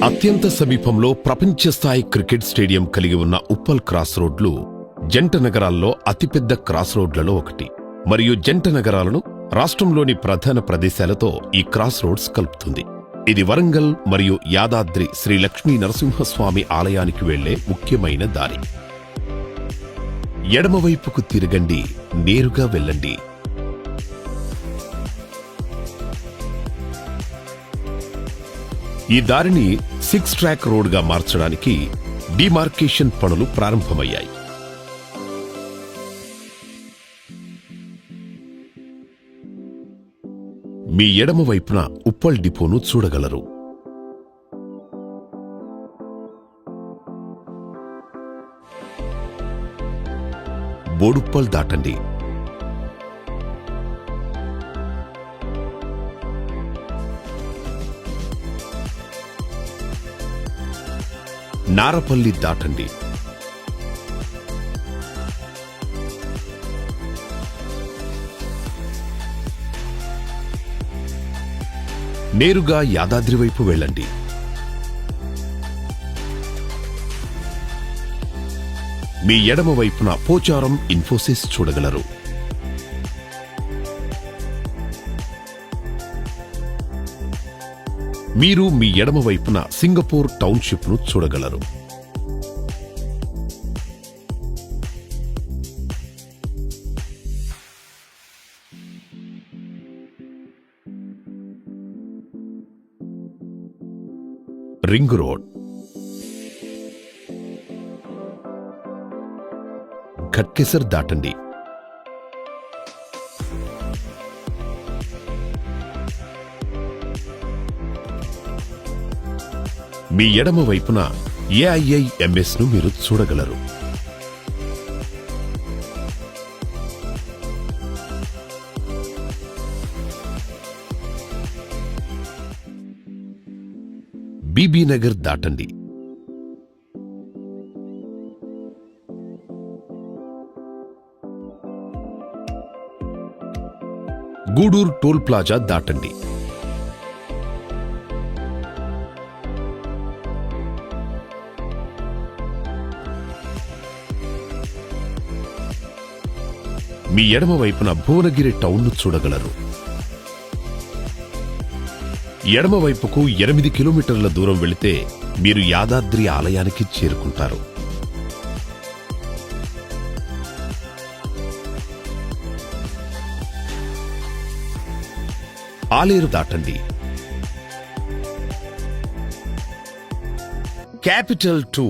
అత్యంత సమీపంలో ప్రపంచ స్థాయి క్రికెట్ స్టేడియం కలిగి ఉన్న ఉప్పల్ క్రాస్ రోడ్లు జంట నగరాల్లో అతిపెద్ద క్రాస్ రోడ్లలో ఒకటి. మరియు జంట నగరాలను రాష్ట్రంలోని ప్రధాన ప్రదేశాలతో ఈ క్రాస్ రోడ్స్ కలుపుతుంది. ఇది వరంగల్ మరియు యాదాద్రి శ్రీ లక్ష్మీ నరసింహస్వామి ఆలయానికి వెళ్లే ముఖ్యమైన దారి. ఎడమవైపుకు తిరగండి, నేరుగా వెళ్ళండి. ఈ దారిని 6 ట్రాక్ రోడ్గా మార్చడానికి డిమార్కేషన్ పనులు ప్రారంభమయ్యాయి. మీ ఎడమ వైపున ఉప్పల్ డిపోను చూడగలరు. బోడుప్పల్ దాటండి. నారపల్లి దాటండి. నేరుగా యాదాద్రి వైపు వెళ్ళండి. మీ ఎడమ వైపున పోచారం ఇన్ఫోసిస్ చూడగలరు. మీరు మీ ఎడమ వైపున సింగపూర్ టౌన్షిప్ ను చూడగలరు. రింగ్ రోడ్, ఘట్కేసర్ దాటండి. మీ ఎడమ వైపున ఏఐఐఎంఎస్ ను మీరు చూడగలరు. బీబీ నగర్ దాటండి. గూడూరు టోల్ ప్లాజా దాటండి. మీ ఎడమ వైపున భువనగిరి టౌన్ ను చూడగలరు. ఎడమ వైపుకు 8 కిలోమీటర్ల దూరం వెళితే మీరు యాదాద్రి ఆలయానికి చేరుకుంటారు. ఆలేరు దాటండి. క్యాపిటల్ 2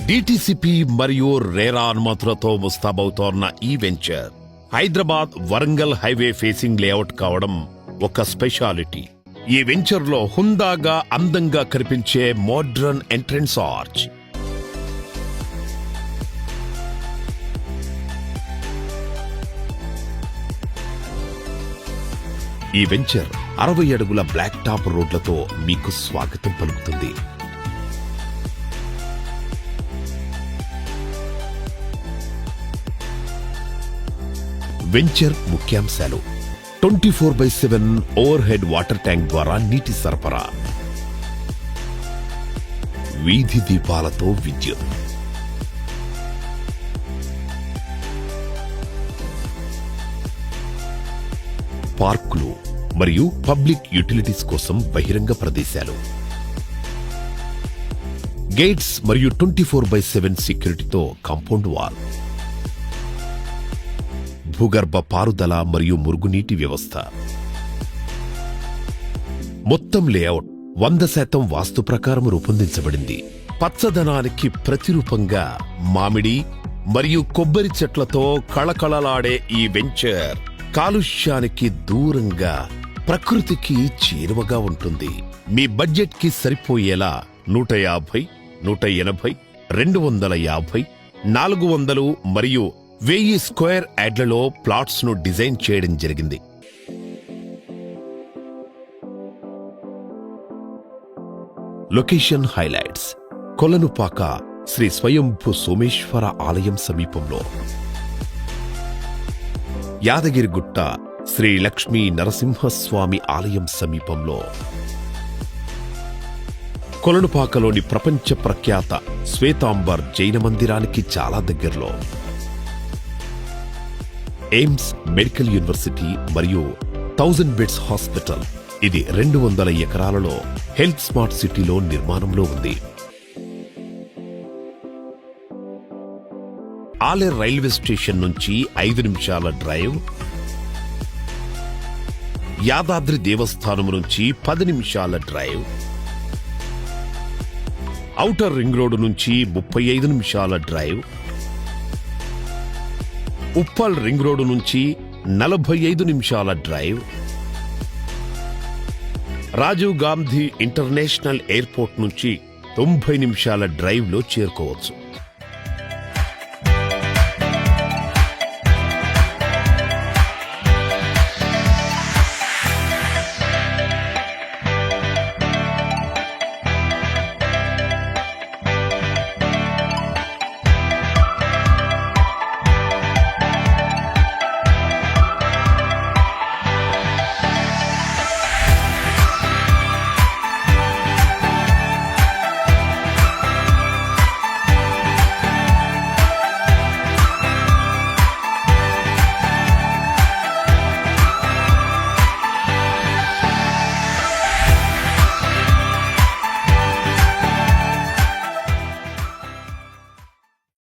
డిటిసిపి మరియు రేరా అనుమతులతో ముస్తాబవుతోన్న ఈ venture Hyderabad Warangal highway facing layout కావడం ఒక స్పెషాలిటీ. ఈ వెంచర్ లో హుందాగా అందంగా కనిపించే మోడ్రన్ ఎంట్రన్స్ ఆర్చ్, ఈ వెంచర్ 60 అడుగుల బ్లాక్ టాప్ రోడ్లతో మీకు స్వాగతం పలుకుతుంది. వెంచర్ ముఖ్యాంశాలు: 24/7 ఓవర్ హెడ్ వాటర్ ట్యాంక్ ద్వారా నీటి సరఫరా, వీధి దీపాలతో విద్యుత్, పార్కులు మరియు పబ్లిక్ యూటిలిటీస్ కోసం బహిరంగ ప్రదేశాలు, గేట్స్ మరియు 24/7 సెక్యూరిటీతో కాంపౌండ్ వాల్, భూగర్భ పారుదల మరియు మురుగునీటి వ్యవస్థ. మొత్తం లేఅవుట్ 100% వాస్తు ప్రకారం రూపొందించబడింది. పచ్చదనానికి ప్రతిరూపంగా మామిడి మరియు కొబ్బరి చెట్లతో కళకళలాడే ఈ వెంచర్ కాలుష్యానికి దూరంగా ప్రకృతికి చేరువగా ఉంటుంది. మీ బడ్జెట్ కి సరిపోయేలా 150, 180, 250, 400 మరియు 1000 స్క్వేర్ యార్డ్లలో ప్లాట్స్ ను డిజైన్ చేయడం జరిగింది. లొకేషన్ హైలైట్స్: కొలనుపాక శ్రీ స్వయంభూ సోమేశ్వర ఆలయం సమీపంలో, యాదగిరిగుట్ట శ్రీ లక్ష్మీ నరసింహస్వామి ఆలయం సమీపంలో కొలనుపాకలోని ప్రపంచ ప్రఖ్యాత శ్వేతాంబర్ జైన మందిరానికి చాలా దగ్గరలో ఎయిమ్స్ మెడికల్ యూనివర్సిటీ మరియు 1000 బెడ్స్ హాస్పిటల్, ఇది 200 ఎకరాలలో హెల్త్ స్మార్ట్ సిటీలో నిర్మాణంలో ఉంది. ఆలేరు రైల్వే స్టేషన్ నుంచి 5 నిమిషాల డ్రైవ్, యాదాద్రి దేవస్థానం నుంచి 10 నిమిషాల డ్రైవ్, ఔటర్ రింగ్ రోడ్డు నుంచి 35 నిమిషాల డ్రైవ్, ఉప్పల్ రింగ్ రోడ్డు నుంచి 45 నిమిషాల drive, Rajiv Gandhi international airport నుంచి 90 నిమిషాల డ్రైవ్లో చేరుకోవచ్చు.